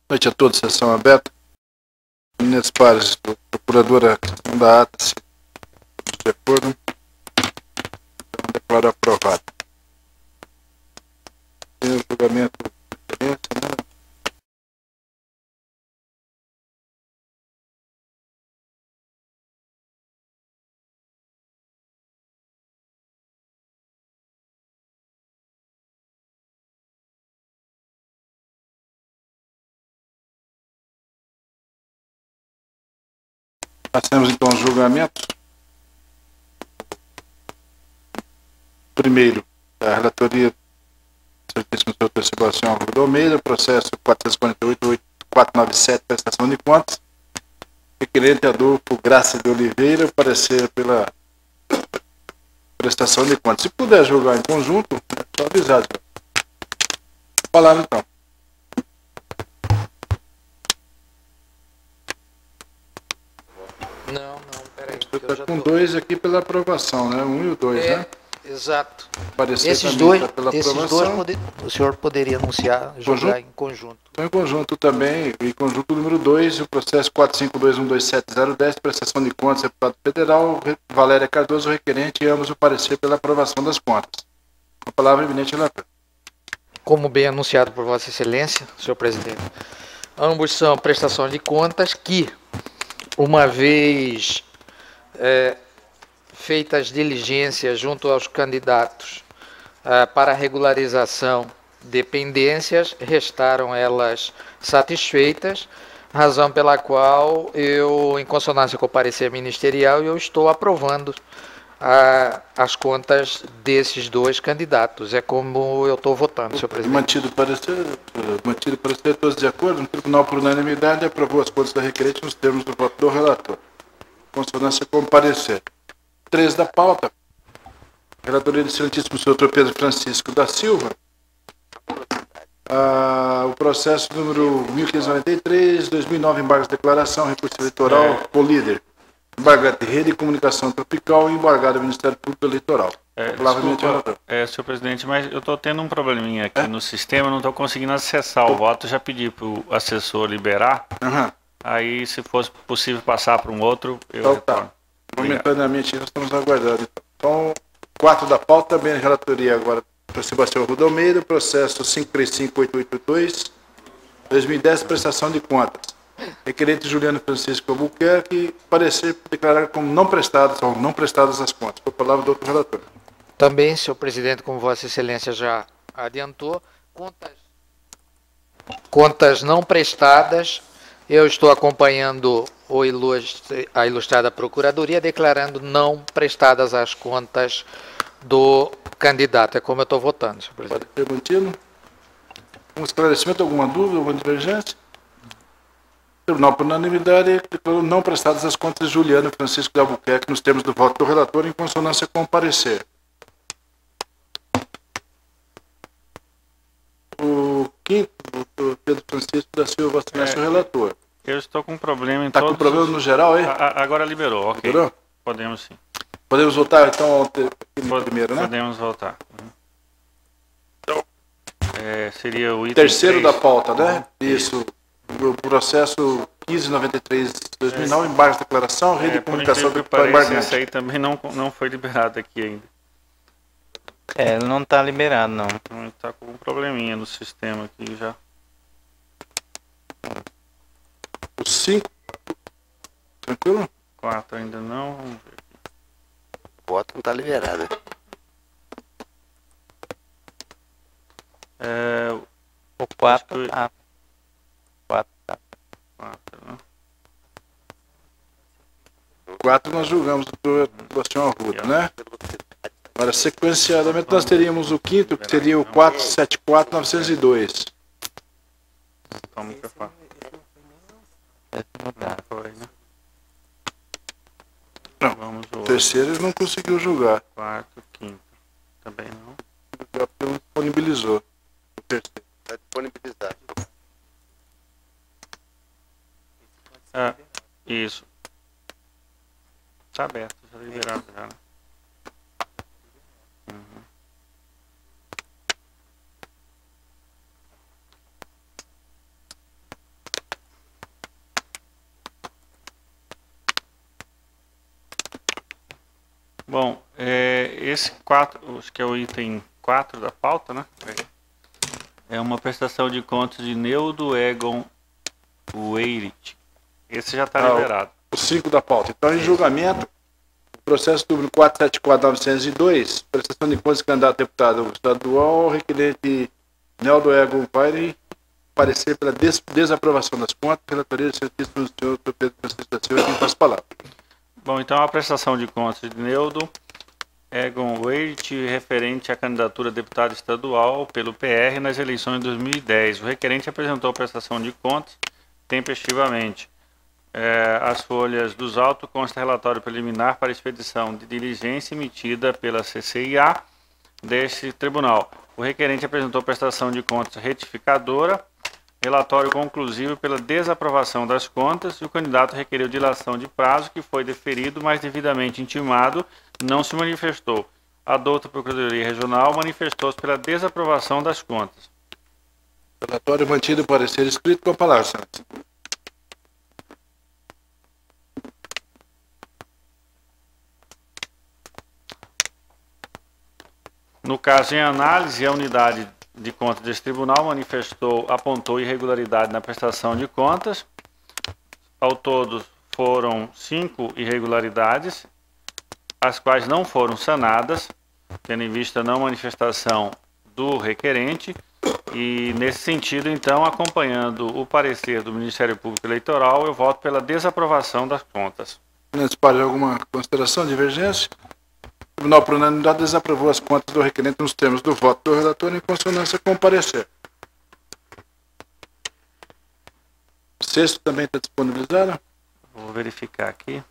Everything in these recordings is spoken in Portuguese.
Noite a todos, sessão aberta. Meninas Pares, procuradora da ata, se de acordo, então declaro aprovado. Tem o julgamento de referência, né? Passamos então aos julgamentos. Primeiro, a relatoria do Excelentíssimo Senhor Dr. Sebastião Arruda Almeida, processo 448.497, prestação de contas. Requerente Adolfo Graça de Oliveira, parecer pela prestação de contas. Se puder julgar em conjunto, é só avisar. Palavra então. Não, peraí. Você está com dois aqui pela aprovação, né? 1 e o 2, né? Exato. Parecer Esses também dois, tá pela esses aprovação. dois o senhor poderia anunciar, julgar em conjunto. Então, em conjunto também, em conjunto número 2, o processo 452.127.010, prestação de contas, deputado federal, Valéria Cardoso, requerente, e ambos o parecer pela aprovação das contas. Com a palavra, eminente relator. Como bem anunciado por Vossa Excelência, senhor presidente, ambos são prestação de contas que, uma vez feitas diligências junto aos candidatos para regularização de pendências, restaram elas satisfeitas, razão pela qual eu, em consonância com o parecer ministerial, eu estou aprovando as contas desses dois candidatos. É como eu estou votando, senhor presidente. Mantido parecer, todos de acordo, o Tribunal, por unanimidade, aprovou as contas da requerente nos termos do voto do relator. Consonância com parecer. 3 da pauta. Relatoria do Excelentíssimo Senhor Dr. Pedro Francisco da Silva. O processo número 1593, 2009, embargos de declaração, recurso eleitoral, Políder. Embargado de Rede de Comunicação Tropical e embargado do Ministério Público Eleitoral. Desculpa, senhor presidente, mas eu estou tendo um probleminha aqui no sistema, não estou conseguindo acessar o voto, já pedi para o assessor liberar, aí se fosse possível passar para um outro, eu retorno. Momentaneamente nós estamos aguardando. Então, 4 da pauta, também a relatoria agora para Sebastião Arruda Almeida, processo 535.882, 2010, prestação de contas. Requerente Juliano Francisco Albuquerque, parecer declarar como não prestadas as contas. Por palavra do outro relator. Também, senhor presidente, como Vossa Excelência já adiantou, contas não prestadas, eu estou acompanhando a ilustrada Procuradoria, declarando não prestadas as contas do candidato. É como eu estou votando, senhor presidente. Pode ser mantido? Um esclarecimento, alguma dúvida, alguma divergência? Tribunal, por unanimidade, declarou não prestadas as contas de Juliano Francisco de Albuquerque nos termos do voto do relator, em consonância com o parecer. O quinto, doutor Pedro Francisco da Silva, o relator. Eu estou com um problema em todos... Está com problema no geral, hein? Agora liberou, ok. Liberou? Podemos sim. Podemos votar, então, primeiro, né? Podemos votar. Seria o item terceiro 3. da pauta, né? Isso. O processo 1593/2009, embargos de declaração, rede de comunicação do embargante. Esse aí também não foi liberado aqui ainda. Ele não está liberado, não. Está com um probleminha no sistema aqui já. O 5. Tranquilo? 4 ainda não. Vamos ver aqui. O voto não está liberado. O 4 tá. 4 nós julgamos do Sebastião Arruda, né? Agora, sequenciadamente, nós teríamos o quinto, que seria o 474.902. Toma o que eu faço. Não, o terceiro ele não conseguiu julgar. Quarto, quinto. Também não. Já disponibilizou. O terceiro. Está disponibilizado. Isso. Está aberto, já liberado já, né? Bom, esse 4, acho que é o item 4 da pauta, né? É uma prestação de contas de Neudo Egon Weirit. Esse já está liberado. O 5 da pauta. Então, em julgamento, processo número 474.902, prestação de contas de candidato a deputado estadual, requerente Neudo Egon Weirit, parecer pela desaprovação das contas, relatoria do Certíssimo do senhor Pedro Francisco da Silva, quem faz a palavra. Bom, então a prestação de contas de Neudo Egon Weirit, referente à candidatura a deputado estadual pelo PR nas eleições de 2010. O requerente apresentou a prestação de contas tempestivamente. As folhas dos autos consta relatório preliminar para expedição de diligência emitida pela CCIA deste tribunal. O requerente apresentou prestação de contas retificadora, relatório conclusivo pela desaprovação das contas e o candidato requeriu dilação de prazo que foi deferido, mas devidamente intimado, não se manifestou. A douta Procuradoria Regional manifestou-se pela desaprovação das contas. Relatório mantido o parecer escrito com a palavra, senhor. No caso em análise, a unidade de contas deste tribunal apontou irregularidade na prestação de contas. Ao todo foram 5 irregularidades, as quais não foram sanadas, tendo em vista a não manifestação do requerente. E nesse sentido, então, acompanhando o parecer do Ministério Público Eleitoral, eu voto pela desaprovação das contas. Antes para alguma consideração, divergência? O Tribunal, por unanimidade, desaprovou as contas do requerente nos termos do voto do relator em consonância com o parecer. O 6º também está disponibilizado? Vou verificar aqui.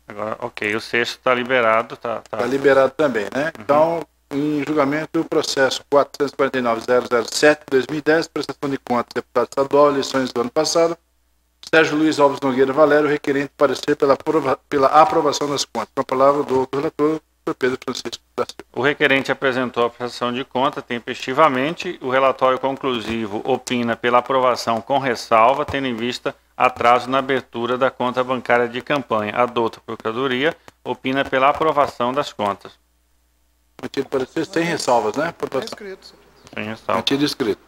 Agora, ok, o 6º está liberado. Está liberado também, né? Uhum. Então, em julgamento, o processo 449.007/2010, prestação de contas, deputado estadual, eleições do ano passado, Sérgio Luiz Alves Nogueira Valério, requerente parecer pela aprovação das contas. Com a palavra do relator, Pedro Francisco da Silva. O requerente apresentou a prestação de conta tempestivamente. O relatório conclusivo opina pela aprovação com ressalva, tendo em vista atraso na abertura da conta bancária de campanha. A douta Procuradoria opina pela aprovação das contas. Mantido parecer sem ressalvas, né? Sem ressalvas. Mantido escrito.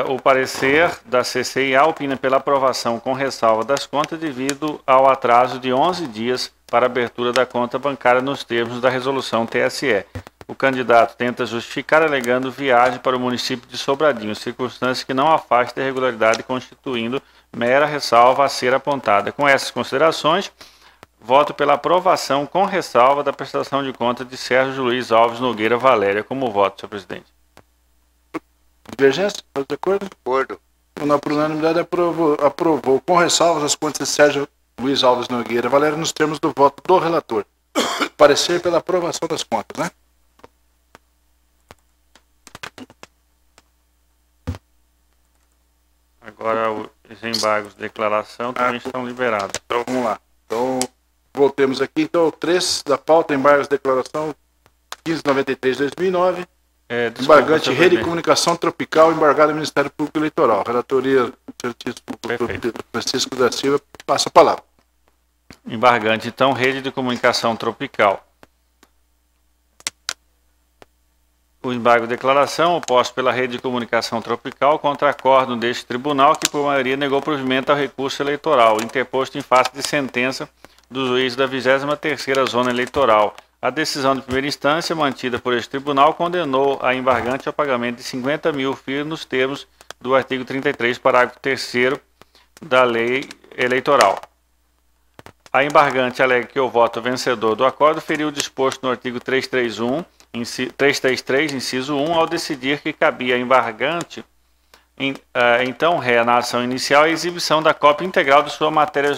O parecer da CCIA opina pela aprovação com ressalva das contas devido ao atraso de 11 dias para a abertura da conta bancária nos termos da resolução TSE. O candidato tenta justificar alegando viagem para o município de Sobradinho, circunstância que não afasta a irregularidade, constituindo mera ressalva a ser apontada. Com essas considerações, voto pela aprovação com ressalva da prestação de contas de Sérgio Luiz Alves Nogueira Valéria. Como voto, senhor presidente? Divergência? Está de acordo? Acordo. Por unanimidade, aprovou com ressalvas as contas de Sérgio Luiz Alves Nogueira Valério nos termos do voto do relator. Parecer pela aprovação das contas, né? Agora os embargos de declaração também estão liberados. Então vamos lá. Então voltemos aqui. Então o 3 da pauta, embargos de declaração 1593/2009. Embargante Rede de Comunicação Tropical, embargado ao Ministério Público Eleitoral. Relatoria do Francisco da Silva, passa a palavra. Embargante, então, Rede de Comunicação Tropical. O embargo de declaração oposto pela Rede de Comunicação Tropical contra acórdão deste tribunal que, por maioria, negou provimento ao recurso eleitoral, interposto em face de sentença do juiz da 23ª Zona Eleitoral. A decisão de primeira instância, mantida por este tribunal, condenou a embargante ao pagamento de 50 mil FII nos termos do artigo 33, parágrafo 3º da Lei Eleitoral. A embargante alega que o voto vencedor do acordo feriu o disposto no artigo 333, inciso 1, ao decidir que cabia a embargante, então ré na ação inicial, a exibição da cópia integral de sua matéria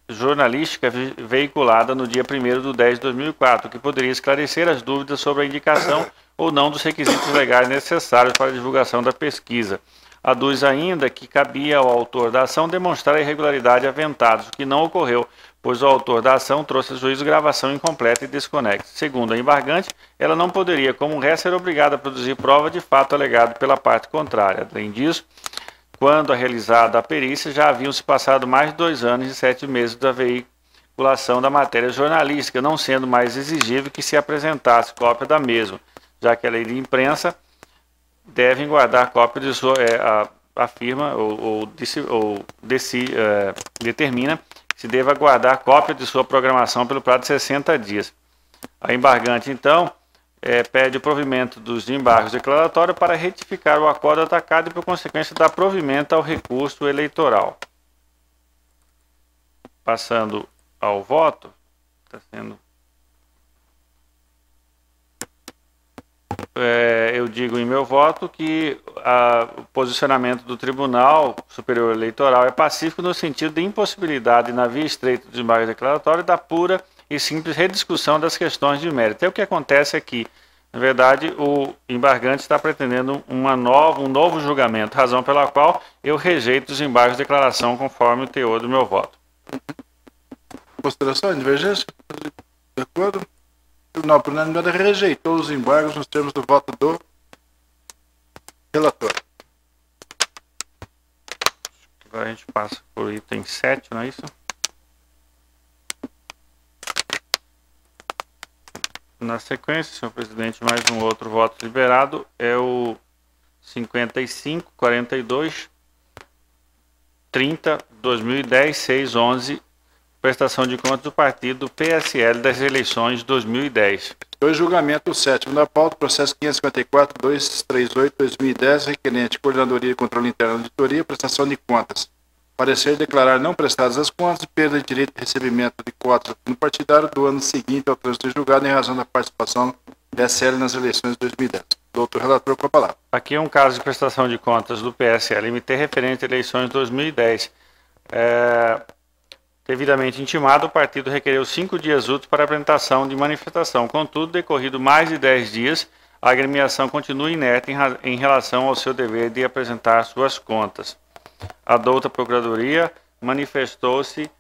jornalística veiculada no dia 1º/10/2004, que poderia esclarecer as dúvidas sobre a indicação ou não dos requisitos legais necessários para a divulgação da pesquisa. Aduz ainda que cabia ao autor da ação demonstrar a irregularidade aventados, o que não ocorreu, pois o autor da ação trouxe a juízo gravação incompleta e desconexa. Segundo a embargante, ela não poderia, como ré, ser obrigada a produzir prova de fato alegado pela parte contrária. Além disso, quando realizada a perícia, já haviam se passado mais de 2 anos e 7 meses da veiculação da matéria jornalística, não sendo mais exigível que se apresentasse cópia da mesma, já que a lei de imprensa devem guardar cópia de sua... afirma determina que se deva guardar cópia de sua programação pelo prazo de 60 dias. A embargante, então, pede o provimento dos embargos declaratórios para retificar o acordo atacado e, por consequência, dar provimento ao recurso eleitoral. Passando ao voto, está sendo... eu digo em meu voto que o posicionamento do Tribunal Superior Eleitoral é pacífico no sentido de impossibilidade na via estreita do embargo declaratório da pura e simples rediscussão das questões de mérito. É o que acontece aqui. Na verdade, o embargante está pretendendo um novo julgamento, razão pela qual eu rejeito os embargos de declaração conforme o teor do meu voto. Consideração, divergência? De acordo? O Tribunal por unanimidade rejeitou os embargos nos termos do voto do relator. Agora a gente passa por item 7, não é isso? Na sequência, senhor presidente, mais um outro voto liberado é o 55, 42, 30, 2010, 6, 11, prestação de contas do partido PSL das eleições de 2010. Dois julgamentos, o sétimo da pauta, processo 554-238-2010, requerente Coordenadoria de Controle Interno da Auditoria, prestação de contas. Parecer declarar não prestadas as contas e perda de direito de recebimento de cotas no partidário do ano seguinte ao trânsito julgado em razão da participação do PSL nas eleições de 2010. Doutor relator, com a palavra. Aqui é um caso de prestação de contas do PSL-MT referente a eleições de 2010. Devidamente intimado, o partido requereu 5 dias úteis para apresentação de manifestação. Contudo, decorrido mais de 10 dias, a agremiação continua inerte em relação ao seu dever de apresentar suas contas. A douta Procuradoria manifestou-se,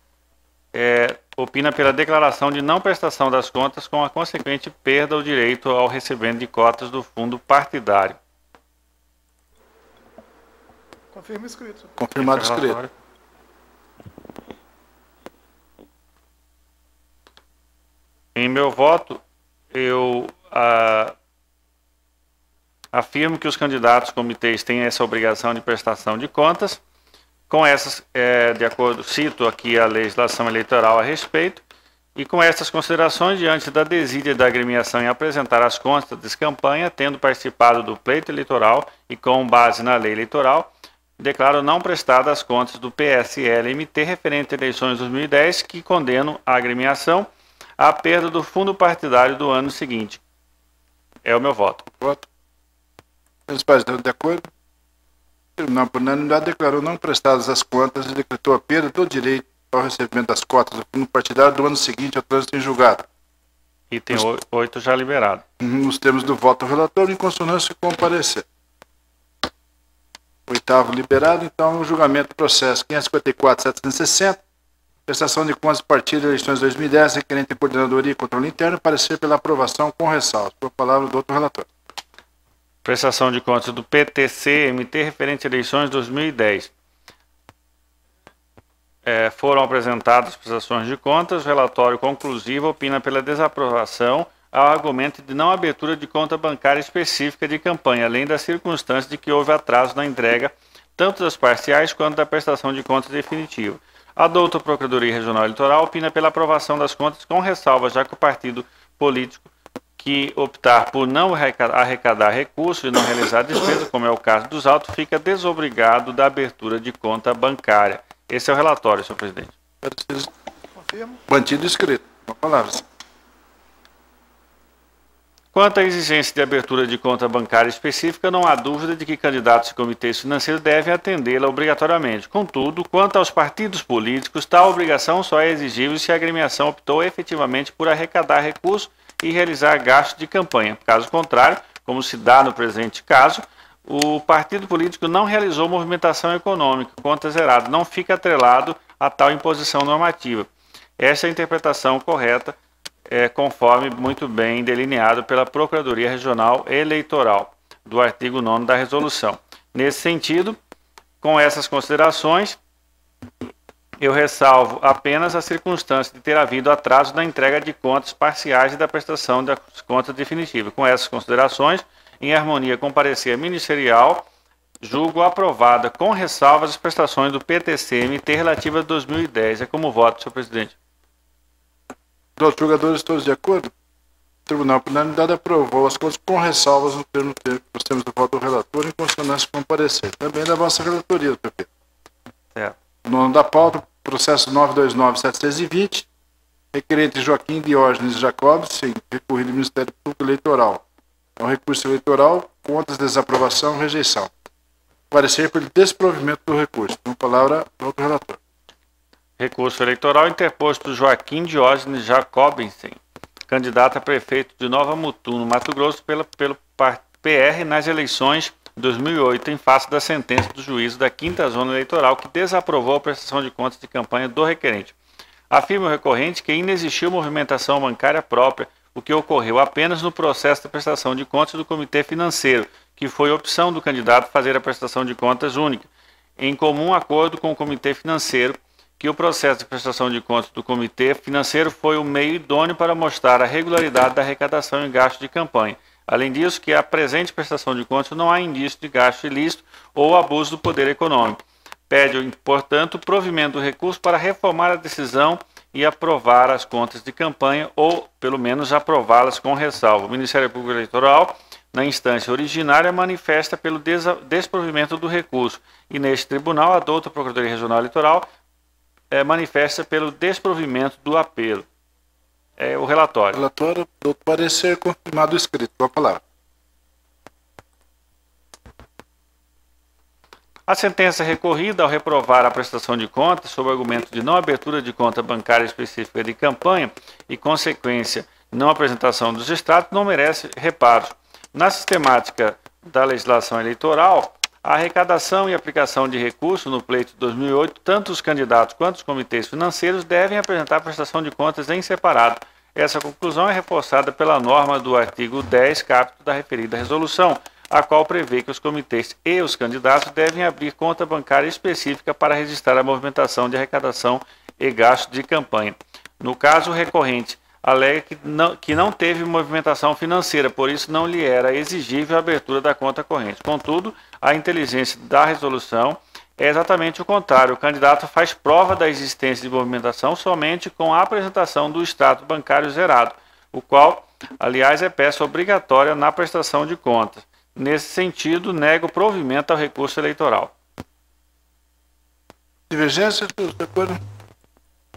opina pela declaração de não prestação das contas com a consequente perda do direito ao recebimento de cotas do fundo partidário. Confirma escrito. Confirmado escrito. Em meu voto, eu afirmo que os candidatos comitês têm essa obrigação de prestação de contas. Com essas, de acordo, cito aqui a legislação eleitoral a respeito, e com essas considerações, diante da desídia da agremiação em apresentar as contas de campanha, tendo participado do pleito eleitoral e com base na lei eleitoral, declaro não prestadas as contas do PSL-MT referente a eleições de 2010, que condeno a agremiação à perda do fundo partidário do ano seguinte. É o meu voto. Voto. Os pares de acordo? O Tribunal por unanimidade declarou não prestadas as contas e decretou a perda do direito ao recebimento das cotas do fundo partidário do ano seguinte ao trânsito em julgado. Item 8 já liberado. Nos termos do voto do relator, em consonância com o parecer. Oitavo liberado, então, o julgamento do processo 554.760, prestação de contas do partido de eleições 2010, requerente de Coordenadoria e Controle Interno, parecer pela aprovação com ressalvas. Por palavra do outro relator. Prestação de contas do PTC-MT referente a eleições 2010. Foram apresentadas prestações de contas, relatório conclusivo opina pela desaprovação ao argumento de não abertura de conta bancária específica de campanha, além da circunstância de que houve atraso na entrega tanto das parciais quanto da prestação de contas definitiva. A douta Procuradoria Regional Eleitoral opina pela aprovação das contas com ressalva, já que o partido político que optar por não arrecadar recursos e não realizar despesa, como é o caso dos autos, fica desobrigado da abertura de conta bancária. Esse é o relatório, senhor presidente. Mantido escrito. Uma palavra. Quanto à exigência de abertura de conta bancária específica, não há dúvida de que candidatos e comitês financeiros devem atendê-la obrigatoriamente. Contudo, quanto aos partidos políticos, tal obrigação só é exigível se a agremiação optou efetivamente por arrecadar recursos e realizar gastos de campanha. Caso contrário, como se dá no presente caso, o partido político não realizou movimentação econômica, conta zerada, não fica atrelado a tal imposição normativa. Essa é a interpretação correta, conforme muito bem delineado pela Procuradoria Regional Eleitoral, do artigo 9º da resolução. Nesse sentido, Com essas considerações, eu ressalvo apenas a circunstância de ter havido atraso na entrega de contas parciais e da prestação das contas definitivas. Com essas considerações, em harmonia com o parecer ministerial, julgo aprovada com ressalvas as prestações do PTC-MT relativa a 2010. É como voto, senhor presidente. Os outros jogadores todos de acordo? O Tribunal, por unanimidade, aprovou as contas com ressalvas no termo que nós temos do voto do relator em consonância com o parecer. Também da vossa relatoria, PP. Certo. Nono da pauta, processo 929.720, requerente Joaquim Diógenes Jacobsen, recorrido ao Ministério Público Eleitoral. É um recurso eleitoral, contas, desaprovação, rejeição. Parecer pelo desprovimento do recurso. Com a palavra, o outro relator. Recurso eleitoral interposto por Joaquim Diógenes Jacobsen, candidato a prefeito de Nova Mutum, no Mato Grosso, pelo PR nas eleições de 2008, em face da sentença do juízo da 5ª Zona Eleitoral, que desaprovou a prestação de contas de campanha do requerente. Afirma o recorrente que inexistiu movimentação bancária própria, o que ocorreu apenas no processo de prestação de contas do Comitê Financeiro, que foi opção do candidato fazer a prestação de contas única, em comum acordo com o Comitê Financeiro, que o processo de prestação de contas do Comitê Financeiro foi o meio idôneo para mostrar a regularidade da arrecadação e gasto de campanha. Além disso, que a presente prestação de contas não há indício de gasto ilícito ou abuso do poder econômico. Pede, portanto, o provimento do recurso para reformar a decisão e aprovar as contas de campanha, ou, pelo menos, aprová-las com ressalva. O Ministério Público Eleitoral, na instância originária, manifesta pelo desprovimento do recurso, e neste tribunal, a douta Procuradoria Regional Eleitoral manifesta pelo desprovimento do apelo. É o relatório. Relatório do parecer confirmado escrito. Com a palavra. A sentença recorrida ao reprovar a prestação de contas sob o argumento de não abertura de conta bancária específica de campanha e consequência não apresentação dos extratos não merece reparos. Na sistemática da legislação eleitoral, a arrecadação e aplicação de recursos no pleito de 2008, tanto os candidatos quanto os comitês financeiros devem apresentar prestação de contas em separado. Essa conclusão é reforçada pela norma do artigo 10, caput da referida resolução, a qual prevê que os comitês e os candidatos devem abrir conta bancária específica para registrar a movimentação de arrecadação e gasto de campanha. No caso, o recorrente alega que não teve movimentação financeira, por isso não lhe era exigível a abertura da conta corrente. Contudo, a inteligência da resolução é exatamente o contrário. O candidato faz prova da existência de movimentação somente com a apresentação do extrato bancário zerado, o qual, aliás, é peça obrigatória na prestação de contas. Nesse sentido, nega o provimento ao recurso eleitoral. Divergência, todos de acordo? O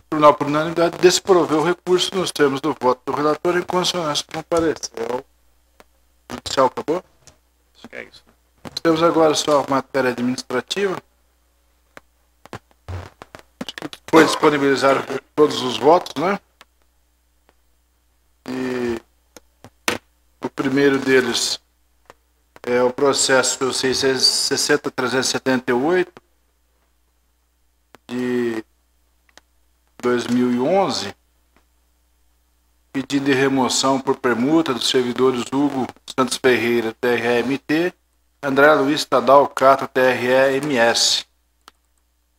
Tribunal, por unanimidade, desproveu o recurso nos termos do voto do relator em consonância com o parecer. O judicial acabou? Acho que é isso. Temos agora só a matéria administrativa. Acho que foi disponibilizar todos os votos, né? E o primeiro deles é o processo 660.378 de 2011, pedido de remoção por permuta dos servidores Hugo Santos Ferreira, TRE-MT, André Luiz Tadal Cato, TRE-MS.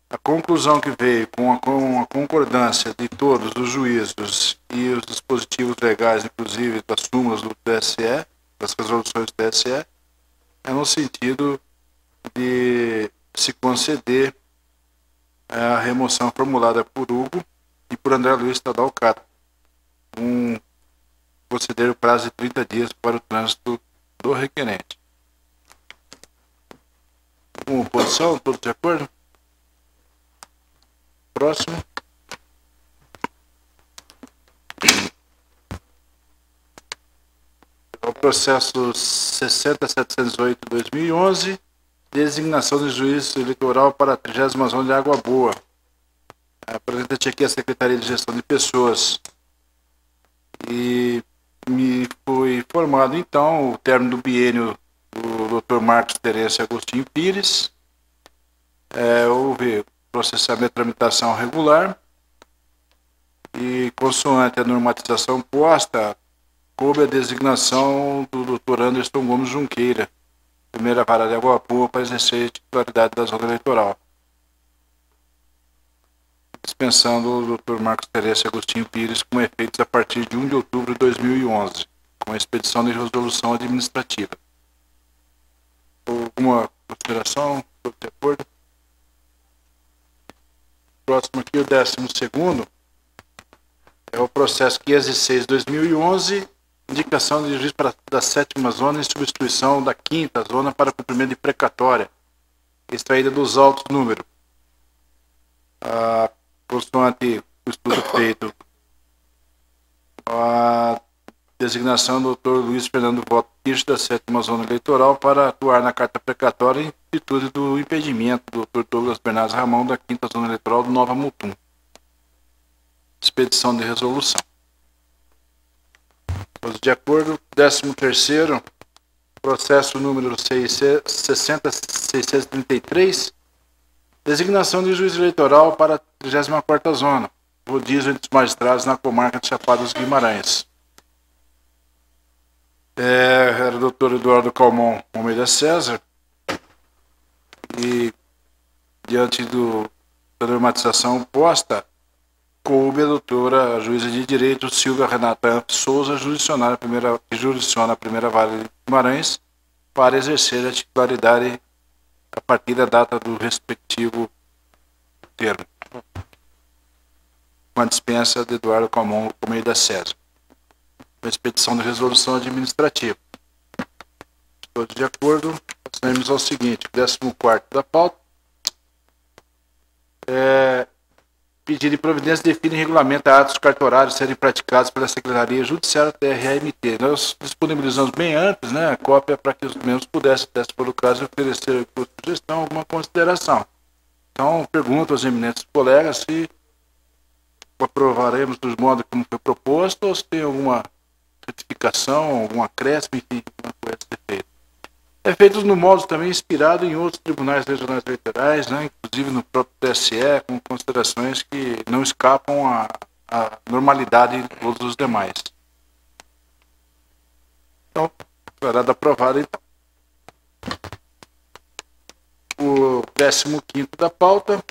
A conclusão que veio com a concordância de todos os juízos e os dispositivos legais, inclusive das súmulas do TSE, das resoluções do TSE, é no sentido de se conceder a remoção formulada por Hugo e por André Luiz Tadal Cato. Considero o prazo de 30 dias para o trânsito do requerente. Com oposição, todos de acordo? Próximo. É o processo 60.708/2011, designação de juiz eleitoral para a 30ª Zona de Água Boa. Apresenta-te aqui a Secretaria de Gestão de Pessoas. E me foi informado, então, o término do biênio do Dr. Marcos Terence Agostinho Pires. Houve processamento e tramitação regular. E, consoante a normatização posta, coube a designação do Dr. Anderson Gomes Junqueira, primeira vara de Água Boa para exercer a titularidade da zona eleitoral. Dispensando o Dr. Marcos Terence Agostinho Pires com efeitos a partir de 1 de outubro de 2011, com a expedição de resolução administrativa. Alguma consideração? Estou de acordo? Próximo aqui, o 12º, é o processo 506/2011, indicação de juiz da 7ª zona em substituição da 5ª zona para cumprimento de precatória, extraída dos autos número. Consoante o estudo feito, a designação do Dr. Luiz Fernando Voto Kirch da 7ª zona eleitoral para atuar na carta precatória em virtude do impedimento do Dr. Douglas Bernardes Ramão da 5ª zona eleitoral do Nova Mutum. Expedição de resolução. Todos de acordo. 13º, processo número 60.633, designação de juiz eleitoral para a 34ª zona, rodízio entre os magistrados na comarca de Chapada dos Guimarães. Era o doutor Eduardo Calmon Almeida César, e diante da normatização posta, coube a doutora a juíza de direito Silvia Renata Souza, que jurisdiciona a primeira vara de Guimarães, para exercer a titularidade a partir da data do respectivo termo, com a dispensa de Eduardo Calmon Almeida César. A expedição de resolução administrativa. Todos de acordo, passamos ao seguinte, 14º da pauta. Pedido de providência define e regulamenta atos cartorários serem praticados pela Secretaria Judiciária TRAMT. Nós disponibilizamos bem antes, né, a cópia para que os membros pudessem, se for o caso, oferecer por sugestão alguma consideração. Então, pergunto aos eminentes colegas se aprovaremos dos modos como foi proposto ou se tem alguma retificação, algum acréscimo, enfim, alguma coisa a ser feita. É feito no modo também inspirado em outros tribunais regionais eleitorais, né, inclusive no próprio TSE, com considerações que não escapam à normalidade de todos os demais. Então, declarado aprovado, então. O 15º da pauta,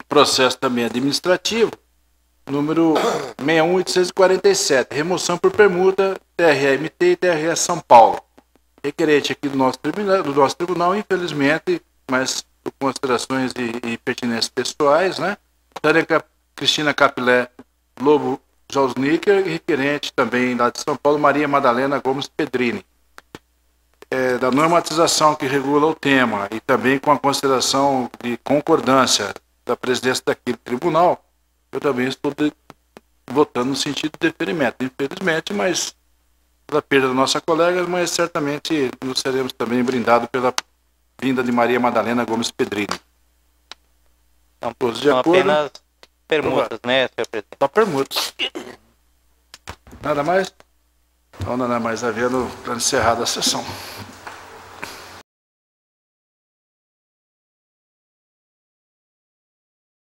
processo também administrativo, número 61847, remoção por permuta, TRAMT e TRE São Paulo. Requerente aqui do nosso tribunal, infelizmente, mas por considerações e pertinências pessoais, né? Cristina Capilé Lobo Josnicker, requerente também lá de São Paulo, Maria Madalena Gomes Pedrini. Da normatização que regula o tema e também com a consideração de concordância da presidência daquele tribunal, eu também estou votando no sentido de deferimento. Infelizmente, mas pela perda da nossa colega, mas certamente nós seremos também brindados pela vinda de Maria Madalena Gomes Pedrini. Então, todos de são acordo? apenas permutas, né, senhor presidente? Só permutas. Nada mais? Então, nada mais havendo encerrada a sessão.